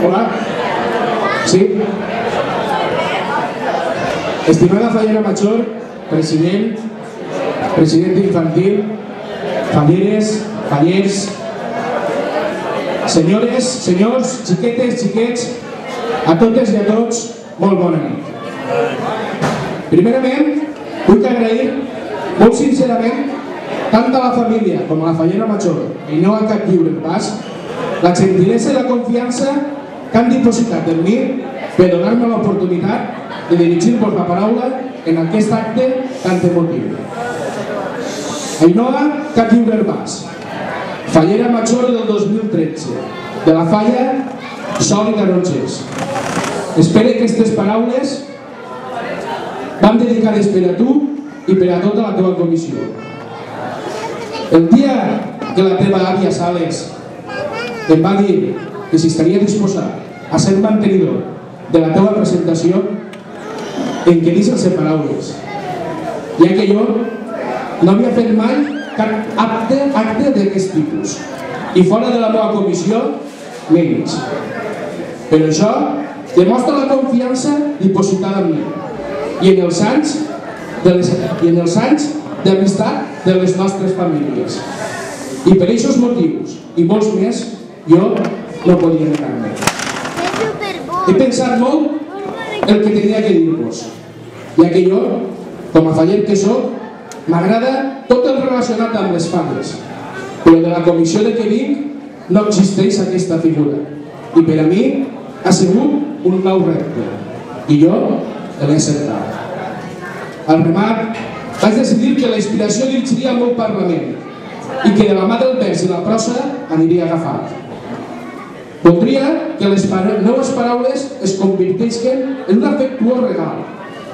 Hola. Sí. Estimada Fallera Major, president infantil, falleres, fallers, senyores, senyors, xiquetes, xiquets, a totes i a tots, molt bona nit. Primerament, vull agrair molt sincerament tant a la família com a la Fallera Major i no a cap lliure pas la gentilesa i la confiança que han dipositat en mi per donar-me l'oportunitat de dirigir-vos la paraula en aquest acte tan emotiu. Ainhoa Capllaurer Bas, Fallera Major del 2013, de la Falla Sol i Tarongers. Espero que aquestes paraules van dedicades per a tu i per a tota la teva comissió. El dia que la teva àvia Sales em va dir que si estaria disposat a ser mantenidor de la teva presentació, em quedis sense paraules, ja que jo no havia fet mai cap acte d'aquest tipus, i fora de la meva comissió, menys. Però això demostra la confiança dipositada en mi i en els anys d'amistat de les nostres famílies. I per aquests motius, i molts més, jo no podia negar-me. He pensat molt el que tenia que dir-vos, ja que jo, com a fallet que soc, m'agrada tot el relacionat amb les falles, però de la comissió de què vinc no existeix aquesta figura, i per a mi ha sigut un nou repte, i jo l'he acceptat. Al remat, vaig decidir que la inspiració dirigiria al meu Parlament i que de la mà del vers i la prosa aniria agafat. Voldria que les meves paraules es converteixen en un afectuós regal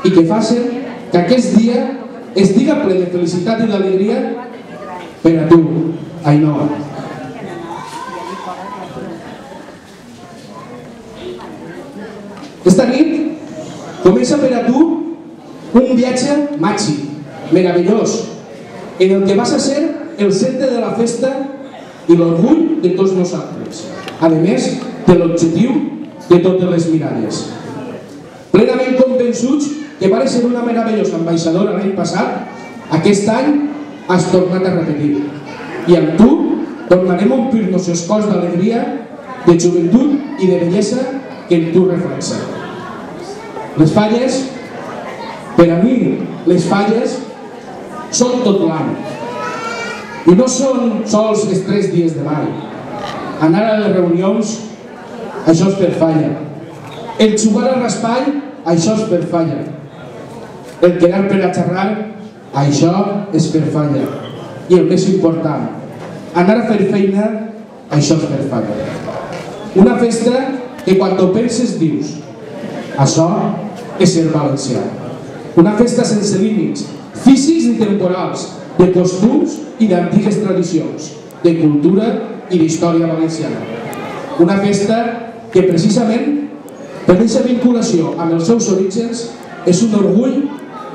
i que facin que aquest dia es diga ple de felicitat i d'alegria per a tu, Ainhoa. Esta nit comença per a tu un viatge màgic, meravellós, en el que vas a ser el centre de la festa i l'orgull de tots nosaltres, a més de l'objectiu de totes les mirades. Plenament convençuts que va ser una meravellosa ambaixadora l'any passat, aquest any has tornat a repetir. I amb tu tornarem a omplir-nos els cors d'alegria, de joventut i de bellesa que en tu reflexa. Les falles, per a mi, les falles són tot l'any. I no són sols els 3 dies de l'any. Anar a les reunions, això és per falla. El jugar a raspall, això és per falla. El quedar per a xerrar, això és per falla. I el més important, anar a fer feina, això és per falla. Una festa que quan ho penses dius, això és ser valencià. Una festa sense límits, físics i temporals, de costums i d'antigues tradicions, de cultura i d'història valenciana. Una festa que precisament, per aquesta vinculació amb els seus orígens, és un orgull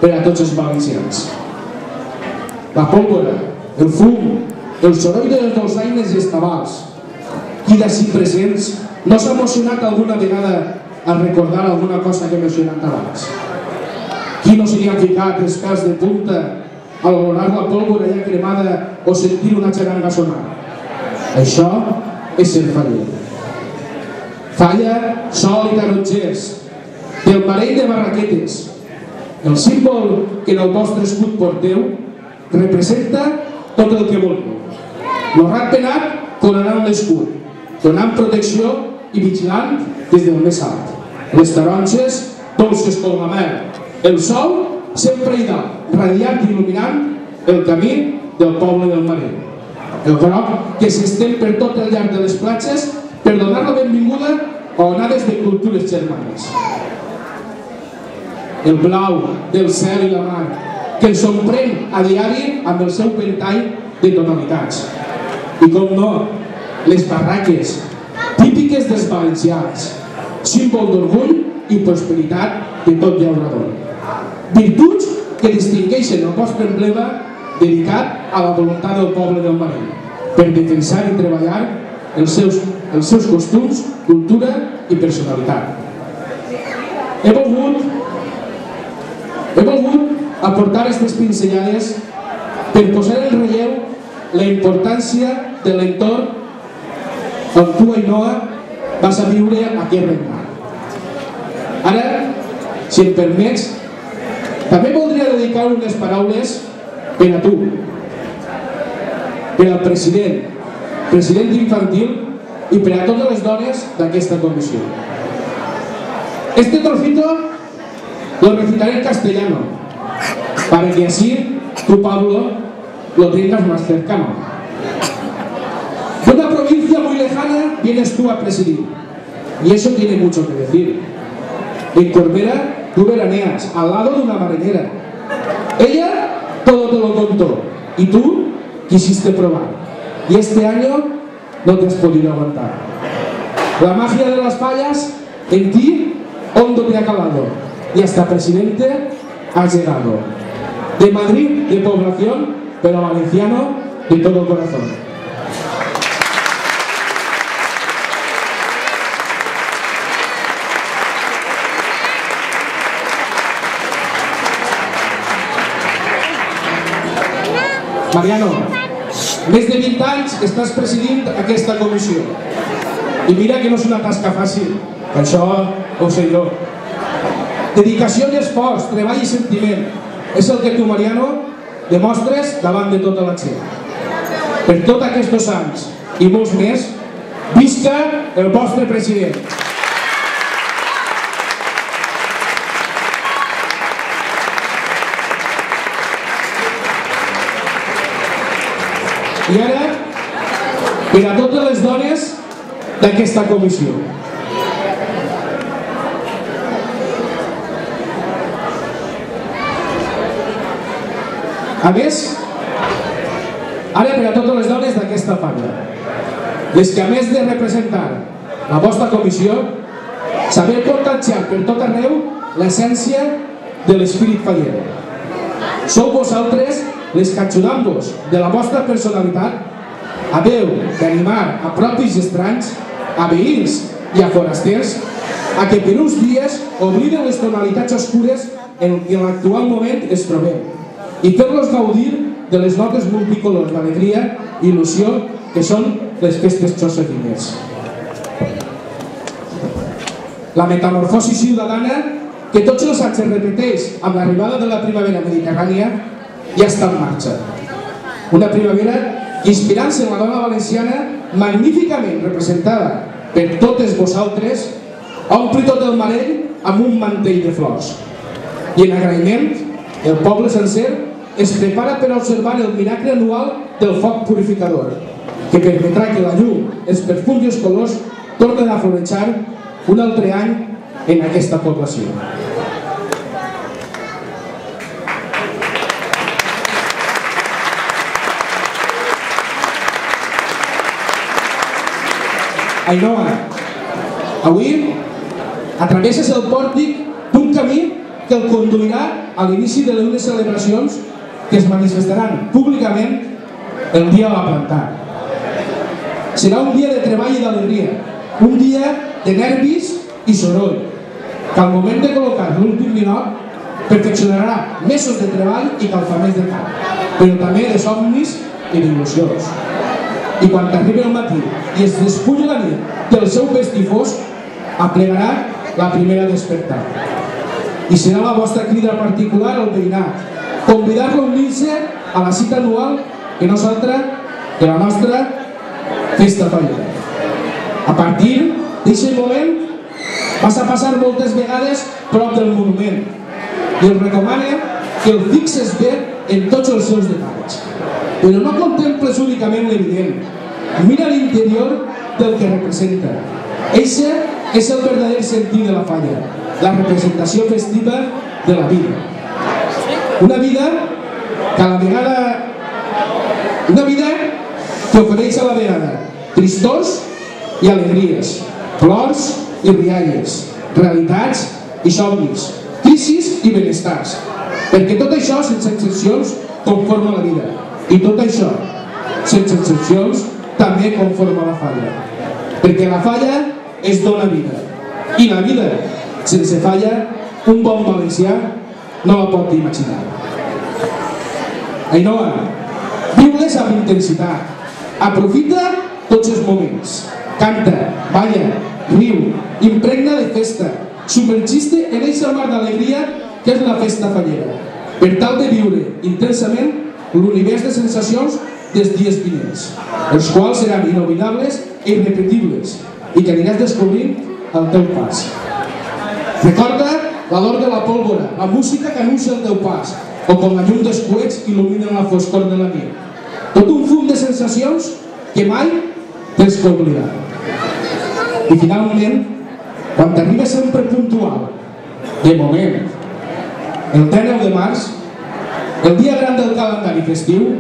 per a tots els valencians. La pólvora, el fum, el soroll dels dolçaines i els tabals. Qui d'ací presents no s'ha emocionat alguna vegada al recordar alguna cosa que he mencionat abans? Qui no s'hi ha ficat els pèls de punta al olorar la pólvora ja cremada o sentir una xaranga sonar? Això és ser faller. Falla, Sol i Tarongers, del parell de barraquetes. El símbol que en el vostre escut porteu representa tot el que voleu. El ratpenat coronant l'escut, donant protecció i vigilant des del més alt. Les taronges, dolces com la mel. El sol, sempre hi dalt, radiant i il·luminant el camí del poble del Marer. El groc que s'estén per tot el llarg de les platges per donar la benvinguda a onades de cultures germanes. El blau del cel i la mar, que ens sorprèn a diari amb el seu ventall de tonalitats. I com no, les barraques, típiques dels valencians, símbol d'orgull i prosperitat de tot llaurador. Virtuts que distingeixen el vostre emblema dedicat a la voluntat del poble del Marell, per defensar i treballar els seus costums, cultura i personalitat. He volgut aportar aquestes pinzellades per posar en relleu la importància de l'entorn on tu, Ainhoa, vas a viure aquest regnat. Ara, si em permets, també voldria dedicar unes paraules per a tu, per al president infantil i per a totes les dones d'aquesta comissió. Este trocito lo recitaré en castellano, para que así tú, Pablo, lo tengas más cercano. De una provincia muy lejana vienes tú a presidir, y eso tiene mucho que decir. En Corbera tú veraneas, al lado de una marinera. Ella todo te lo contó, y tú quisiste probar, y este año no te has podido aguantar. La magia de las fallas en ti hondo te ha calado, y hasta presidente has llegado. De Madrid, de población, pero valenciano de todo corazón. Mariano, més de 20 anys que estàs presidint aquesta comissió. I mira que no és una tasca fàcil, això ho sé jo. Dedicació i esforç, treball i sentiment, és el que tu, Mariano, demostres davant de tota la gent. Per tots aquests anys i molts més, visca el vostre president. I ara, per a totes les dones d'aquesta comissió. A més, ara per a totes les dones d'aquesta falla, les que a més de representar la vostra comissió, saber contagiar per tot arreu l'essència de l'espírit faller. Sou vosaltres les que, ajudant-vos de la vostra personalitat, haveu d'animar a propis i estranys, a veïns i a forasters, a que per uns dies obliden les tonalitats oscures en què en l'actual moment es trobem i fer-los gaudir de les notes multicolors d'alegria i il·lusió que són les festes josefines. La metamorfosi ciutadana que tots els anys es repeteix amb l'arribada de la primavera mediterrània ja està en marxa. Una primavera que, inspirant-se en la dona valenciana, magníficament representada per totes vosaltres, ompli tot el Marell amb un mantell de flors. I en agraïment, el poble sencer es prepara per observar el miracle anual del foc purificador, que permetrà que la llum, els perfums i els colors tornen a florejar un altre any en aquesta població. Ainhoa, avui atravesses el pòrtic d'un camí que el conduirà a l'inici d'unes celebracions que es manifestaran públicament el dia de la plantar. Serà un dia de treball i d'alegria, un dia de nervis i soroll, que al moment de col·locar l'últim ninot perfeccionarà mesos de treball i calfaments de cap, però també de somnis i d'il·lusions. I quan t'arribi el matí i es despulli la nit del seu vestifós, aplegarà la primera despertar. I serà la vostra crida particular al veïnat, convidar-lo a unir-se a la cita anual que no és altra que la nostra festa fallera. A partir d'aquest moment vas a passar moltes vegades prop del monument i els recomana que el fixes bé en tots els seus detalls. Però no contemples únicament l'evident, mira l'interior del que representa. Eixe és el verdader sentit de la falla, la representació festiva de la vida. Una vida que a la vegada... Una vida que ofereix a la vegada tristors i alegries, plors i rialles, realitats i somnis, crisis i benestars, perquè tot això, sense excepcions, conforma la vida. I tot això, sense excepcions, també conforma la falla. Perquè la falla es dona vida. I la vida, sense falla, un bon valencià no la pot imaginar. Ainhoa, viu-les amb intensitat. Aprofita tots els moments. Canta, balla, riu, impregna de festa. Submergiste en eixa mar d'alegria que és la festa fallera, per tal de viure intensament l'univers de sensacions dels dies vinents, els quals seran inoblidables i irrepetibles i que aniràs descobrint al teu pas. Recorda l'olor de la pólvora, la música que anuncia el teu pas, o com la llum dels coets il·lumina la foscor de la nit. Tot un fum de sensacions que mai tens que oblidar. I finalment, quan t'arribes sempre puntual, de moment, el 19 de març, el dia gran del calendari festiu,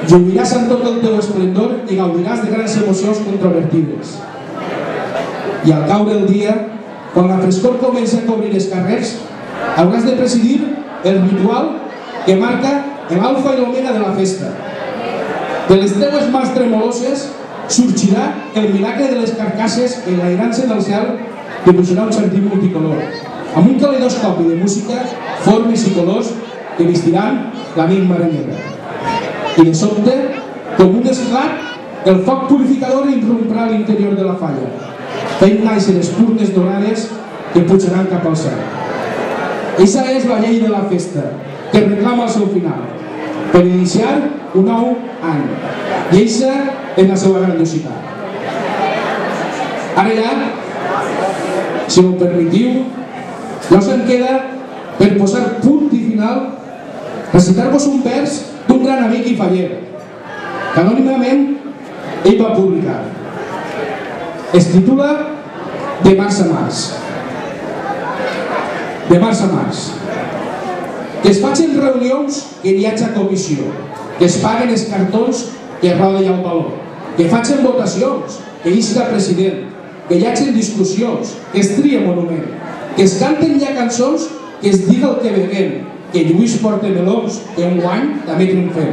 lluiràs amb tot el teu esplendor i gaudiràs de grans emocions controvertides. I al caure el dia, quan la frescor comença a cobrir els carrers, hauràs de presidir el ritual que marca l'alfa i l'omega de la festa. De les teues mans tremoloses sorgirà el miracle de les carcasses enlairant-se del cel, dibuixarà un jardí multicolor, amb un calidoscopi de música, formes i colors que vestiran la nit marinera. I de sobte, com un esclat, el foc purificador irromprà a l'interior de la falla, fent néixer les purnes dorades que pujaran cap al cel. Eixa és la llei de la festa, que reclama el seu final, per iniciar un nou any. I eixa és la seva grandiositat. Ara ja, si m'ho permetiu, ja us en queda, per posar punt i final, recitar-vos un vers d'un gran amic i faller, que anònimament ell va publicar. Es titula De març a març. De març a març. Que es facin reunions que hi hagi comissió, que es paguen els cartons que roda ja el valor, que facin votacions, que isca president, que hi hagi discussions, que es tria monument, que es canten ja cançons, que es diga el que venem, que Lluís porta melons, que un guany també triomfem,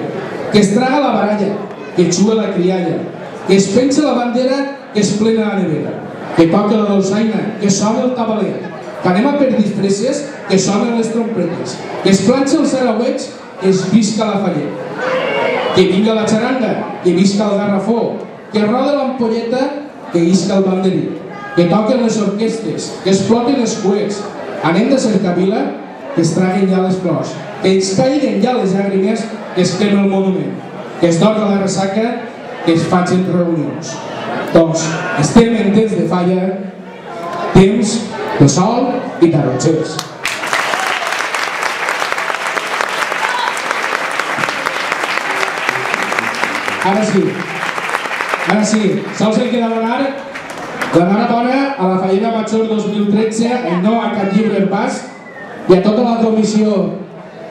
que es traga la baralla, que juga la crialla, que es pensa la bandera, que es plena la nevera, que toca la dolçaina, que sona el tabaler, que anem a per disfresses, que sonen les trompetes, que es planxa els sarauets, que es visca la fallet, que vinga la xaranga, que visca el garrafó, que roda l'ampolleta, que isca el banderí, que toquen les orquestes, que exploten els coets, anem de cercavila, que es traguen ja les flors, que ens caiguen ja les llàgrimes, que es quema el monument, que es toca la ressaca, que es facin reunions. Doncs estem en temps de falla, temps de sol i tarongers. Ara sí, sols em queda donar l'enhorabona a la Fallera Major 2013, a Ainhoa Catllibrer Bas i a tota la comissió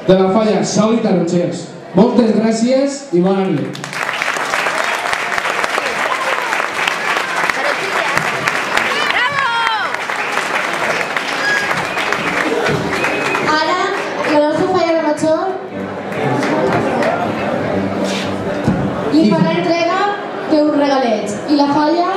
de la Falla Sol i Tarongers. Moltes gràcies i bona nit. Li farà entrega d'un regalet i la Falla